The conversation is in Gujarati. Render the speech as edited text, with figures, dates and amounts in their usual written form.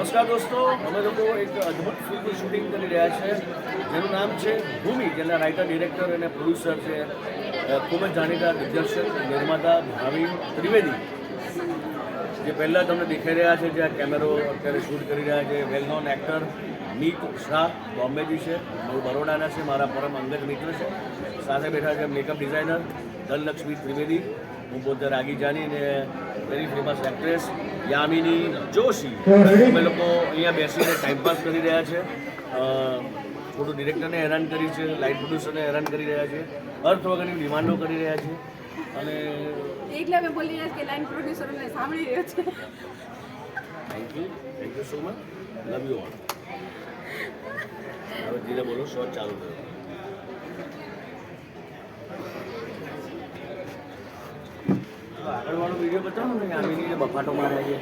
નમસ્કાર દોસ્તો, અમે લોકો એક અદ્ભુત ફિલ્મનું શૂટિંગ કરી રહ્યા છે જેનું નામ છે ભૂમિ, જેના રાઇટર, ડિરેક્ટર અને પ્રોડ્યુસર છે ખૂબ જ જાણીતા દિગ્દર્શક નિર્માતા ભાવિન ત્રિવેદી, જે પહેલાં તમને દેખાઈ રહ્યા છે, જે આ કેમેરો અત્યારે શૂટ કરી રહ્યા છે. વેલ નોન એક્ટર મીત શાહ બોમ્બેથી છે, બરોડાના છે, મારા પરમ અંગત મિત્ર છે. સાથે બેઠા છે મેકઅપ ડિઝાઇનર ધનલક્ષ્મી ત્રિવેદી, હું પોતે રાગી જાની અને very famous actress Yamini Joshi. અમે લોકો અહીંયા બેસીને ટાઈમપાસ કરી રહ્યા છે. થોડું ડિરેક્ટરને હેરાન કરી છે, લાઇટ પ્રોડ્યુસરને હેરાન કરી રહ્યા છે, અર્થ વગરની ડિમાન્ડો કરી રહ્યા છે. અને એટલે અમે બોલી રહ્યા કે લાઈન પ્રોડ્યુસરને સાંભળી રહ્યો છે. Thank you so much, love you all. હવે ધીરે બોલો, શોટ ચાલુ કરો. આગળવાળો વિડીયો બતાવો ને, આમીની જે બફાટો મારે છે.